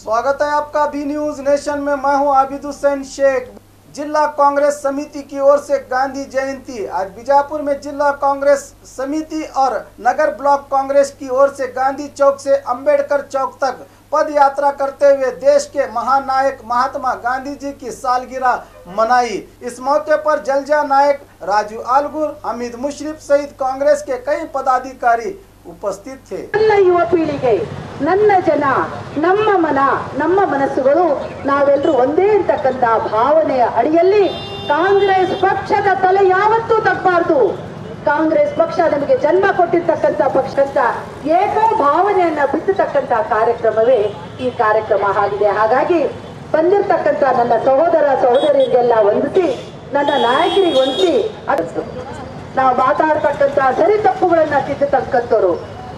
स्वागत है आपका बी न्यूज नेशन में। मैं हूं आबिद हुसैन शेख। जिला कांग्रेस समिति की ओर से गांधी जयंती आज बीजापुर में जिला कांग्रेस समिति और नगर ब्लॉक कांग्रेस की ओर से गांधी चौक से अंबेडकर चौक तक पद यात्रा करते हुए देश के महानायक महात्मा गांधी जी की सालगिरह मनाई। इस मौके पर जलजा नायक राजू आलगूर, हमीद मुशरफ सहित कांग्रेस के कई पदाधिकारी उपस्थित थे। युवा पीಳಿಗೆ ನನ್ನ ಜನ ನಮ್ಮ ಮನ ನಮ್ಮ ಮನಸ್ಸುಗಳು ನಾವೆಲ್ಲರೂ ಒಂದೇ ಅಂತಕ್ಕಂತ ಭಾವನೆಯ ಅಡಿಯಲ್ಲಿ ಕಾಂಗ್ರೆಸ್ ಪಕ್ಷದ ತಲೆ ಯಾವತ್ತೂ ತಪ್ಪಬಾರದು। ಕಾಂಗ್ರೆಸ್ ಪಕ್ಷ ನಮಗೆ ಜನ್ಮ ಕೊಟ್ಟಿರ್ತಕ್ಕಂತ ಪಕ್ಷದ ಏಕೋ ಭಾವನೆಯನ್ನ ಬಿತ್ತತಕ್ಕಂತ ಕಾರ್ಯಕ್ರಮವೇ ಈ ಕಾರ್ಯಕ್ರಮ ಆಗಿದೆ। ಹಾಗಾಗಿ ಬಂದಿರತಕ್ಕಂತ ನನ್ನ ಸಹೋದರ ಸಹೋದರಿಯರಿಗೆಲ್ಲ ವಂದಿಸಿ ನನ್ನ ನಾಯಕರಿಗೆ ವಂದಿಸಿ ನಾವು ಮಾತಾಡ್ತಕ್ಕಂತ ಸರಿ ತಪ್ಪುಗಳನ್ನ ತಿದ್ದತಕ್ಕಂಥವ್ರು,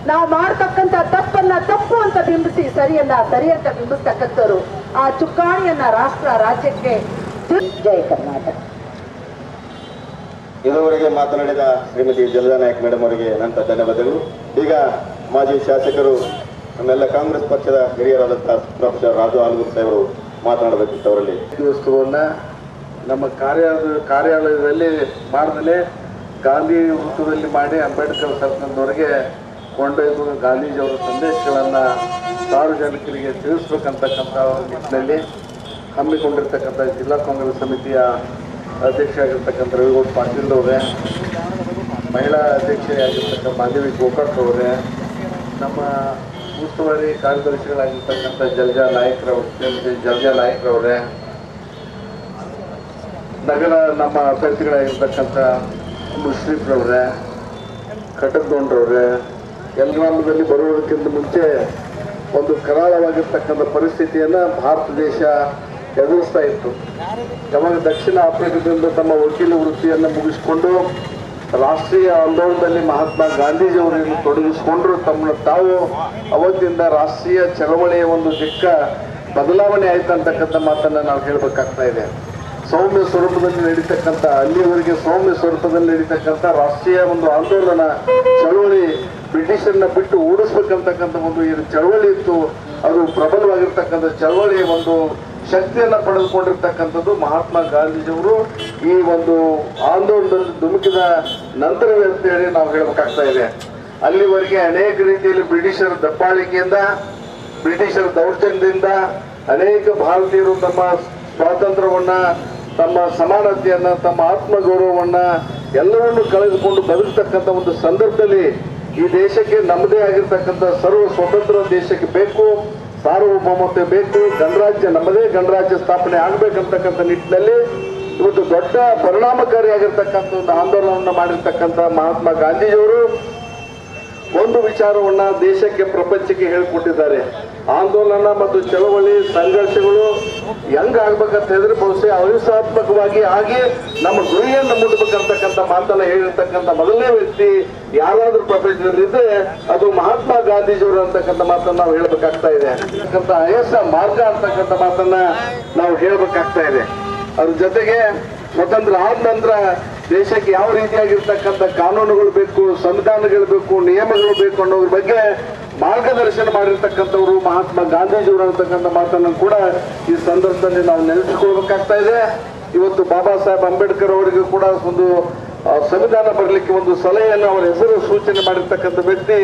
ನಾವು ಮಾಡ್ತಕ್ಕಂತ ತಪ್ಪನ್ನ ತಪ್ಪು ಅಂತ ಬಿಂಬಿಸಿ ಸರಿಯನ್ನ ಸರಿ ಅಂತ ಬಿಂಬಿಸ್ತಕ್ಕಂಥವ್ರು ಆ ಚುಕ್ಕಾಣಿಯನ್ನ ರಾಷ್ಟ್ರ ರಾಜ್ಯಕ್ಕೆ ಜಯ ಕರ್ನಾಟಕ। ಇದುವರೆಗೆ ಮಾತನಾಡಿದ ಶ್ರೀಮತಿ ಜಲಜಾ ನಾಯಕ್ ಮೇಡಮ್ ಅವರಿಗೆ ನನ್ನ ಧನ್ಯವಾದಗಳು। ಈಗ ಮಾಜಿ ಶಾಸಕರು ನಮ್ಮೆಲ್ಲ ಕಾಂಗ್ರೆಸ್ ಪಕ್ಷದ ಹಿರಿಯರಾದಂತಹ ಪ್ರೊಫೆಸರ್ ರಾಜು ಆಲಗೂರ್ ಸಾಹೇಬರು ಮಾತನಾಡಬೇಕಿತ್ತು। ಅವರಲ್ಲಿ ವಸ್ತುವನ್ನ ನಮ್ಮ ಕಾರ್ಯಾಲಯದಲ್ಲಿ ಮಾಡದಲೇ ಗಾಂಧಿ ವೃತ್ತದಲ್ಲಿ ಮಾಡಿ ಅಂಬೇಡ್ಕರ್ ಸರ್ಕಲ್ವರೆಗೆ ಕೊಂಡೊಯ್ದು ಗಾಂಧೀಜಿಯವರ ಸಂದೇಶಗಳನ್ನು ಸಾರ್ವಜನಿಕರಿಗೆ ತಿಳಿಸ್ಬೇಕಂತಕ್ಕಂಥ ನಿಟ್ಟಿನಲ್ಲಿ ಹಮ್ಮಿಕೊಂಡಿರ್ತಕ್ಕಂಥ ಜಿಲ್ಲಾ ಕಾಂಗ್ರೆಸ್ ಸಮಿತಿಯ ಅಧ್ಯಕ್ಷರಾಗಿರ್ತಕ್ಕಂಥ ರವಿಗೌಡ ಪಾಟೀಲ್ ಅವರೇ, ಮಹಿಳಾ ಅಧ್ಯಕ್ಷರಾಗಿರ್ತಕ್ಕಂಥ ಮಾಧವಿ ಗೋಕಾಕ್ ಅವರೇ, ನಮ್ಮ ಉಸ್ತುವಾರಿ ಕಾರ್ಯದರ್ಶಿಗಳಾಗಿರ್ತಕ್ಕಂಥ ಜಲಜಾ ನಾಯಕರವರೇ, ನಗರ ನಮ್ಮ ಅಭ್ಯರ್ಥಿಗಳಾಗಿರ್ತಕ್ಕಂಥ ಮುಶ್ರೀಫ್ರವ್ರೆ, ಕಟಕ್ದೊಂಡ್ರವ್ರೆ, ಯಲ್ಗಾಮದಲ್ಲಿ ಬರುವುದಕ್ಕಿಂತ ಮುಂಚೆ ಒಂದು ಕರಾಳವಾಗಿರ್ತಕ್ಕಂಥ ಪರಿಸ್ಥಿತಿಯನ್ನು ಭಾರತ ದೇಶ ಎದುರಿಸ್ತಾ ಇತ್ತು। ಯಾವಾಗ ದಕ್ಷಿಣ ಆಫ್ರಿಕಾದಿಂದ ತಮ್ಮ ವಕೀಲ ವೃತ್ತಿಯನ್ನು ಮುಗಿಸಿಕೊಂಡು ರಾಷ್ಟ್ರೀಯ ಆಂದೋಲನದಲ್ಲಿ ಮಹಾತ್ಮ ಗಾಂಧೀಜಿಯವರನ್ನು ತೊಡಗಿಸಿಕೊಂಡ್ರು, ತಮ್ಮನ್ನು ತಾವು ಅವತ್ತಿಂದ ರಾಷ್ಟ್ರೀಯ ಚಳವಳಿಯ ಒಂದು ದಿಕ್ಕ ಬದಲಾವಣೆ ಆಯ್ತು ಅಂತಕ್ಕಂಥ ಮಾತನ್ನು ನಾವು ಹೇಳಬೇಕಾಗ್ತಾ ಇದೆ। ಸೌಮ್ಯ ಸ್ವರೂಪದಲ್ಲಿ ನಡೀತಕ್ಕಂಥ ಅಲ್ಲಿಯವರೆಗೆ ಸೌಮ್ಯ ಸ್ವರೂಪದಲ್ಲಿ ನಡೀತಕ್ಕಂಥ ರಾಷ್ಟ್ರೀಯ ಒಂದು ಆಂದೋಲನ ಚಳವಳಿ ಬ್ರಿಟಿಷರನ್ನ ಬಿಟ್ಟು ಓಡಿಸ್ಬೇಕಂತಕ್ಕಂಥ ಒಂದು ಏನು ಚಳವಳಿ ಇತ್ತು, ಅದು ಪ್ರಬಲವಾಗಿರ್ತಕ್ಕಂಥ ಚಳವಳಿಯ ಒಂದು ಶಕ್ತಿಯನ್ನು ಪಡೆದುಕೊಂಡಿರ್ತಕ್ಕಂಥದ್ದು ಮಹಾತ್ಮ ಗಾಂಧೀಜಿಯವರು ಈ ಒಂದು ಆಂದೋಲನದಲ್ಲಿ ಧುಮುಕಿದ ನಂತರವೇ ಅಂತೇಳಿ ನಾವು ಹೇಳಬೇಕಾಗ್ತಾ ಇದೆ। ಅಲ್ಲಿವರೆಗೆ ಅನೇಕ ರೀತಿಯಲ್ಲಿ ಬ್ರಿಟಿಷರ ದಬ್ಬಾಳಿಕೆಯಿಂದ, ಬ್ರಿಟಿಷರ ದೌರ್ಜನ್ಯದಿಂದ ಅನೇಕ ಭಾರತೀಯರು ತಮ್ಮ ಸ್ವಾತಂತ್ರ್ಯವನ್ನ, ತಮ್ಮ ಸಮಾನತೆಯನ್ನ, ತಮ್ಮ ಆತ್ಮಗೌರವವನ್ನ ಎಲ್ಲವನ್ನೂ ಕಳೆದುಕೊಂಡು ಬದುಕತಕ್ಕಂಥ ಒಂದು ಸಂದರ್ಭದಲ್ಲಿ ಈ ದೇಶಕ್ಕೆ ನಮ್ಮದೇ ಆಗಿರ್ತಕ್ಕಂಥ ಸರ್ವ ಸ್ವತಂತ್ರ ದೇಶಕ್ಕೆ ಬೇಕು, ಸಾರ್ವಭೌಮತೆ ಬೇಕು, ಗಣರಾಜ್ಯ ನಮ್ಮದೇ ಗಣರಾಜ್ಯ ಸ್ಥಾಪನೆ ಆಗಬೇಕಂತಕ್ಕಂಥ ನಿಟ್ಟಿನಲ್ಲಿ ಇವತ್ತು ದೊಡ್ಡ ಪರಿಣಾಮಕಾರಿಯಾಗಿರ್ತಕ್ಕಂಥ ಒಂದು ಆಂದೋಲನವನ್ನು ಮಾಡಿರ್ತಕ್ಕಂಥ ಮಹಾತ್ಮ ಗಾಂಧೀಜಿಯವರು ಒಂದು ವಿಚಾರವನ್ನ ದೇಶಕ್ಕೆ ಪ್ರಪಂಚಕ್ಕೆ ಹೇಳಿಕೊಟ್ಟಿದ್ದಾರೆ। ಆಂದೋಲನ ಮತ್ತು ಚಳವಳಿ ಸಂಘರ್ಷಗಳು ಹೆಂಗಾಗ್ಬೇಕಂತ ಹೇಳಿದ್ರೆ ಬಹುಶಃ ಅಹಿಂಸಾತ್ಮಕವಾಗಿ ಆಗಿ ನಮ್ಮ ಗುರಿಯನ್ನು ಮುಟ್ಟಬೇಕಂತಕ್ಕಂಥ ಮಾತನ್ನ ಹೇಳಿರ್ತಕ್ಕಂಥ ಮೊದಲನೇ ವ್ಯಕ್ತಿ ಯಾರಾದ್ರೂ ಪ್ರಪಂಚದಲ್ಲಿ ಇದ್ರೆ ಅದು ಮಹಾತ್ಮ ಗಾಂಧೀಜಿಯವರು ಅಂತಕ್ಕಂಥ ಮಾತನ್ನ ನಾವು ಹೇಳ್ಬೇಕಾಗ್ತಾ ಇದೆ। ಅಹಿಂಸಾ ಮಾರ್ಗ ಅಂತಕ್ಕಂಥ ಮಾತನ್ನ ನಾವು ಹೇಳ್ಬೇಕಾಗ್ತಾ ಇದೆ। ಅದ್ರ ಜೊತೆಗೆ ಸ್ವತಂತ್ರ ಆದ ನಂತರ ದೇಶಕ್ಕೆ ಯಾವ ರೀತಿಯಾಗಿರ್ತಕ್ಕಂಥ ಕಾನೂನುಗಳು ಬೇಕು, ಸಂವಿಧಾನಗಳು ಬೇಕು, ನಿಯಮಗಳು ಬೇಕು ಅನ್ನೋದ್ರ ಬಗ್ಗೆ ಮಾರ್ಗದರ್ಶನ ಮಾಡಿರ್ತಕ್ಕಂಥವ್ರು ಮಹಾತ್ಮ ಗಾಂಧೀಜಿಯವರು ಅಂತಕ್ಕಂಥ ಮಾತನ್ನು ಕೂಡ ಈ ಸಂದರ್ಭದಲ್ಲಿ ನಾವು ನೆನೆಸಿಕೊಳ್ಬೇಕಾಗ್ತಾ ಇದೆ। ಇವತ್ತು ಬಾಬಾ ಸಾಹೇಬ್ ಅಂಬೇಡ್ಕರ್ ಅವರಿಗೂ ಕೂಡ ಒಂದು ಸಂವಿಧಾನ ಬರಲಿಕ್ಕೆ ಒಂದು ಸಲಹೆಯನ್ನು ಅವರ ಹೆಸರು ಸೂಚನೆ ಮಾಡಿರ್ತಕ್ಕಂಥ ವ್ಯಕ್ತಿ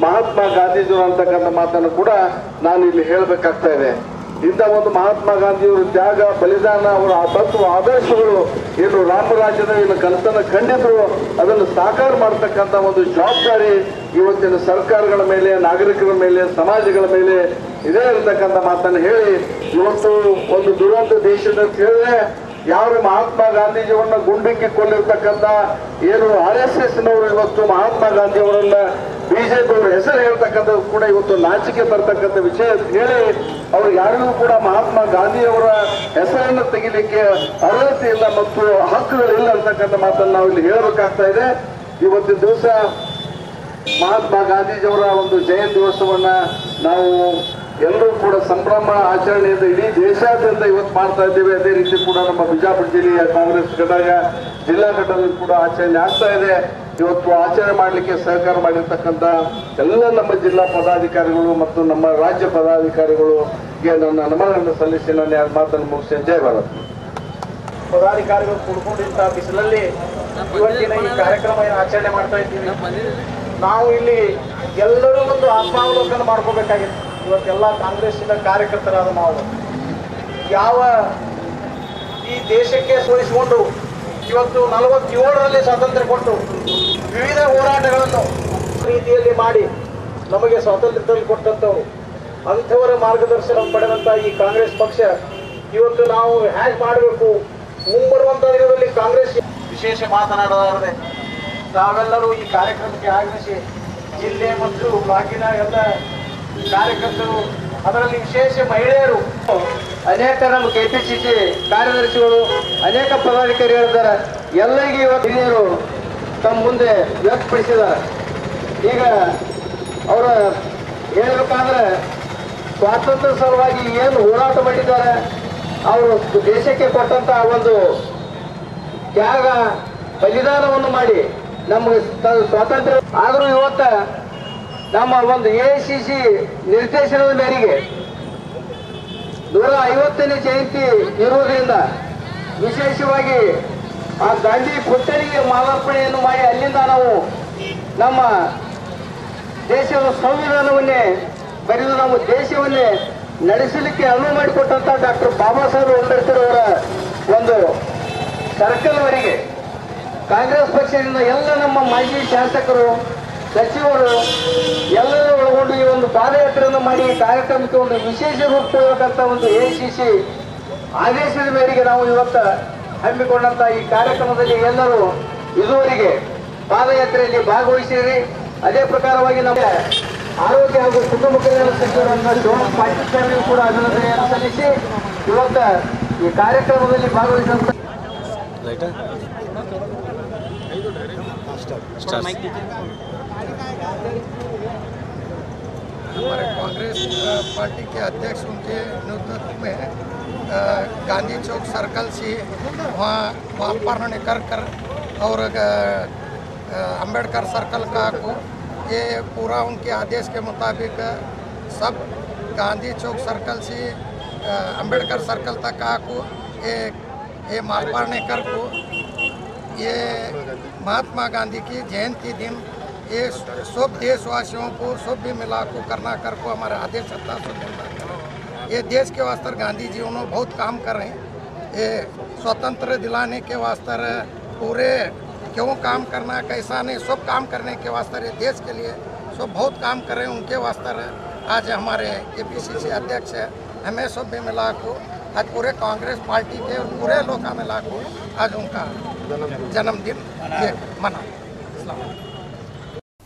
ಮಹಾತ್ಮ ಗಾಂಧೀಜಿಯವರು ಅಂತಕ್ಕಂಥ ಮಾತನ್ನು ಕೂಡ ನಾನು ಇಲ್ಲಿ ಹೇಳಬೇಕಾಗ್ತಾ ಇದೆ। ಇಂಥ ಒಂದು ಮಹಾತ್ಮ ಗಾಂಧಿಯವರ ತ್ಯಾಗ, ಬಲಿದಾನ, ಅವರ ತತ್ವ ಆದರ್ಶಗಳು ಏನು ರಾಮರಾಜ್ಯದ ಏನು ಕನಸನ್ನು ಕಂಡಿದ್ರು ಅದನ್ನು ಸಾಕಾರ ಮಾಡತಕ್ಕಂಥ ಒಂದು ಜವಾಬ್ದಾರಿ ಇವತ್ತಿನ ಸರ್ಕಾರಗಳ ಮೇಲೆ, ನಾಗರಿಕರ ಮೇಲೆ, ಸಮಾಜಗಳ ಮೇಲೆ ಇದೇ ಇರತಕ್ಕಂಥ ಮಾತನ್ನು ಹೇಳಿ ಇವತ್ತು ಒಂದು ದುರಂತ ದೇಶದ ಹೇಳಿದ್ರೆ ಯಾವ ಮಹಾತ್ಮ ಗಾಂಧೀಜಿಯವರನ್ನ ಗುಂಡಿಕ್ಕಿ ಕೊಂಡಿರ್ತಕ್ಕಂಥ ಏನು RSS ನವರು ಇವತ್ತು ಮಹಾತ್ಮ ಗಾಂಧಿಯವರನ್ನ ಬಿಜೆಪಿ ಅವರ ಹೆಸರು ಹೇಳ್ತಕ್ಕಂಥದ್ದು ಕೂಡ ಇವತ್ತು ನಾಚಿಕೆ ಬರ್ತಕ್ಕಂಥ ವಿಷಯ ಹೇಳಿ ಅವ್ರು ಯಾರಿಗೂ ಕೂಡ ಮಹಾತ್ಮ ಗಾಂಧಿಯವರ ಹೆಸರನ್ನು ತೆಗಿಲಿಕ್ಕೆ ಅರ್ಹತೆ ಇಲ್ಲ ಮತ್ತು ಹಕ್ಕುಗಳಿಲ್ಲ ಅಂತಕ್ಕಂಥ ಮಾತನ್ನು ನಾವು ಇಲ್ಲಿ ಹೇಳಬೇಕಾಗ್ತಾ ಇದೆ। ಇವತ್ತಿನ ದಿವಸ ಮಹಾತ್ಮ ಗಾಂಧೀಜಿಯವರ ಒಂದು ಜಯಂತಿ ದಿವಸವನ್ನ ನಾವು ಎಲ್ಲರೂ ಕೂಡ ಸಂಭ್ರಮ ಆಚರಣೆಯಿಂದ ಇಡೀ ದೇಶಾದ್ಯಂತ ಇವತ್ತು ಮಾಡ್ತಾ ಇದ್ದೇವೆ। ಅದೇ ರೀತಿ ಕೂಡ ನಮ್ಮ ಬಿಜಾಪುರ ಜಿಲ್ಲೆಯ ಕಾಂಗ್ರೆಸ್ ಘಟಕ ಜಿಲ್ಲಾ ಘಟಕದಲ್ಲಿ ಕೂಡ ಆಚರಣೆ ಆಗ್ತಾ ಇದೆ। ಇವತ್ತು ಆಚರಣೆ ಮಾಡಲಿಕ್ಕೆ ಸಹಕಾರ ಮಾಡಿರ್ತಕ್ಕಂಥ ಎಲ್ಲ ನಮ್ಮ ಜಿಲ್ಲಾ ಪದಾಧಿಕಾರಿಗಳು ಮತ್ತು ನಮ್ಮ ರಾಜ್ಯ ಪದಾಧಿಕಾರಿಗಳಿಗೆ ನನ್ನ ನಮನಗಳನ್ನು ಸಲ್ಲಿಸಿ ನಾನು ಎರಡು ಮಾತನ್ನು ಮುಗಿಸಿ ಜೈ ಭಾರತ್. ಪದಾಧಿಕಾರಿಗಳು ಕುಡ್ಕೊಂಡಿದ್ದ ಬಿಸಿಲಲ್ಲಿ ಇವತ್ತಿನ ಈ ಕಾರ್ಯಕ್ರಮ ಆಚರಣೆ ಮಾಡ್ತಾ ಇದ್ದೀವಿ. ನಾವು ಇಲ್ಲಿ ಎಲ್ಲರೂ ಒಂದು ಆತ್ಮಾವಲೋಕನ ಮಾಡ್ಕೋಬೇಕಾಗಿತ್ತು. ಇವತ್ತೆಲ್ಲ ಕಾಂಗ್ರೆಸ್ಸಿನ ಕಾರ್ಯಕರ್ತರಾದ ನಾವು ಯಾವ ಈ ದೇಶಕ್ಕೆ ಸೋಲಿಸಿಕೊಂಡು ಇವತ್ತು 47ರಲ್ಲಿ ಸ್ವಾತಂತ್ರ್ಯ ಕೊಟ್ಟು ವಿವಿಧ ಹೋರಾಟಗಳನ್ನು ರೀತಿಯಲ್ಲಿ ಮಾಡಿ ನಮಗೆ ಸ್ವಾತಂತ್ರ್ಯ ತಂದು ಕೊಟ್ಟಂಥವ್ರು, ಅಂಥವರ ಮಾರ್ಗದರ್ಶನ ಪಡೆದಂಥ ಈ ಕಾಂಗ್ರೆಸ್ ಪಕ್ಷ ಇವತ್ತು ನಾವು ಹ್ಯಾಕ್ ಮಾಡಬೇಕು, ಮುಂಬರುವಂಥ ದಿನದಲ್ಲಿ ಕಾಂಗ್ರೆಸ್ ವಿಶೇಷ ಮಾತನಾಡಲಾರದೆ ತಾವೆಲ್ಲರೂ ಈ ಕಾರ್ಯಕ್ರಮಕ್ಕೆ ಆಗಮಿಸಿ ಜಿಲ್ಲೆ ಮತ್ತು ಬ್ಲಾಕಿನ ಎಲ್ಲ ಕಾರ್ಯಕರ್ತರು, ಅದರಲ್ಲಿ ವಿಶೇಷ ಮಹಿಳೆಯರು, ಅನೇಕ ನಮ್ಮ ಕೆಪಿಸಿಸಿ ಕಾರ್ಯದರ್ಶಿಗಳು, ಅನೇಕ ಪದಾಧಿಕಾರಿಗಳಿದ್ದಾರೆ. ಎಲ್ಲರಿಗೂ ಇವತ್ತು ಹಿರಿಯರು ತಮ್ಮ ಮುಂದೆ ವ್ಯಕ್ತಪಡಿಸಿದ್ದಾರೆ. ಈಗ ಅವರ ಹೇಳಬೇಕಾದ್ರೆ ಸ್ವಾತಂತ್ರ್ಯ ಸಲುವಾಗಿ ಏನು ಹೋರಾಟ ಮಾಡಿದ್ದಾರೆ, ಅವರು ದೇಶಕ್ಕೆ ಕೊಟ್ಟಂತ ಒಂದು ತ್ಯಾಗ ಬಲಿದಾನವನ್ನು ಮಾಡಿ ನಮಗೆ ಸ್ವಾತಂತ್ರ್ಯ ಆದರೂ ಇವತ್ತ ನಮ್ಮ ಒಂದು AICC ನಿರ್ದೇಶನದ ಮೇರೆಗೆ 150ನೇ ಜಯಂತಿ ಇರುವುದರಿಂದ ವಿಶೇಷವಾಗಿ ಆ ಗಾಂಧಿ ಪುತ್ಥಳಿಗೆ ಮಾಲಾರ್ಪಣೆಯನ್ನು ಮಾಡಿ ಅಲ್ಲಿಂದ ನಾವು ನಮ್ಮ ದೇಶದ ಸಂವಿಧಾನವನ್ನೇ ಬರೆದು ನಮ್ಮ ದೇಶವನ್ನೇ ನಡೆಸಲಿಕ್ಕೆ ಅನುವು ಮಾಡಿಕೊಟ್ಟಂತ ಡಾಕ್ಟರ್ ಬಾಬಾ ಸಾಹೇಬ್ ಅಂಬೇಡ್ಕರ್ ಅವರ ಒಂದು ಸರ್ಕಲ್ವರೆಗೆ ಕಾಂಗ್ರೆಸ್ ಪಕ್ಷದಿಂದ ಎಲ್ಲ ನಮ್ಮ ಮಾಜಿ ಶಾಸಕರು, ಸಚಿವರು ಎಲ್ಲರೂ ಒಳಗೊಂಡು ಈ ಒಂದು ಪಾದಯಾತ್ರೆಯನ್ನು ಮಾಡಿ ಕಾರ್ಯಕ್ರಮಕ್ಕೆ ಒಂದು ವಿಶೇಷ ರೂಪ ಕೊಡಬೇಕಂತ ಒಂದು AICC ಆದೇಶದ ಮೇರೆಗೆ ನಾವು ಇವತ್ತು ಹಮ್ಮಿಕೊಂಡಂತ ಈ ಕಾರ್ಯಕ್ರಮದಲ್ಲಿ ಎಲ್ಲರೂ ಇದುವರೆಗೆ ಪಾದಯಾತ್ರೆಯಲ್ಲಿ ಭಾಗವಹಿಸಿರಿ. ಅದೇ ಪ್ರಕಾರವಾಗಿ ನಮ್ಮ ಆರೋಗ್ಯ ಹಾಗೂ ಕುಟುಂಬ ಕಲ್ಯಾಣ ಸಚಿವರನ್ನ ಶೋಭಾ ಪಾಟೀಲ್ ಸಾಹೇಬರಿಗೂ ಕೂಡ ಅಭಿನಂದನೆಯನ್ನು ಸಲ್ಲಿಸಿ ಇವತ್ತು ಈ ಕಾರ್ಯಕ್ರಮದಲ್ಲಿ ಭಾಗವಹಿಸಿದಂತ हमारे कांग्रेस पार्टी के अध्यक्ष उनके नेतृत्व में गांधी चौक सर्कल से वहाँ मालपारण कर और अंबेडकर सर्कल का को ये पूरा उनके आदेश के मुताबिक सब गांधी चौक सर्कल से अंबेडकर सर्कल तक को ये मालपारण कर को ये महात्मा गांधी की जयंती दिन ये सब देशवासियों को सब भी मिला को करना कर को हमारे आदेश था। ये देश के वास्ते गांधी जी उन्होंने बहुत काम कर रहे हैं। ये स्वतंत्र दिलाने के वास्ते पूरे क्यों काम करना कैसा नहीं सब काम करने के वास्ते देश के लिए सब बहुत काम कर रहे हैं। उनके वास्ते आज हमारे KPCC अध्यक्ष है, हमें सब भी मिला को आज पूरे कांग्रेस पार्टी के और पूरे लोग मिला को आज उनका जन्मदिन ये मना।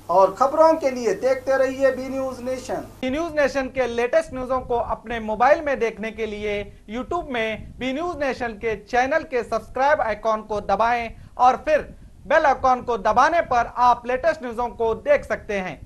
और खबरों के लिए देखते रहिए B news nation. B news nation के लेटेस्ट न्यूज़ों को अपने मोबाइल में देखने के लिए यूट्यूब में बी न्यूज नेशन के चैनल के सब्सक्राइब आइकॉन को दबाएं और फिर बेल आइकॉन को दबाने पर आप लेटेस्ट न्यूज़ों को देख सकते हैं।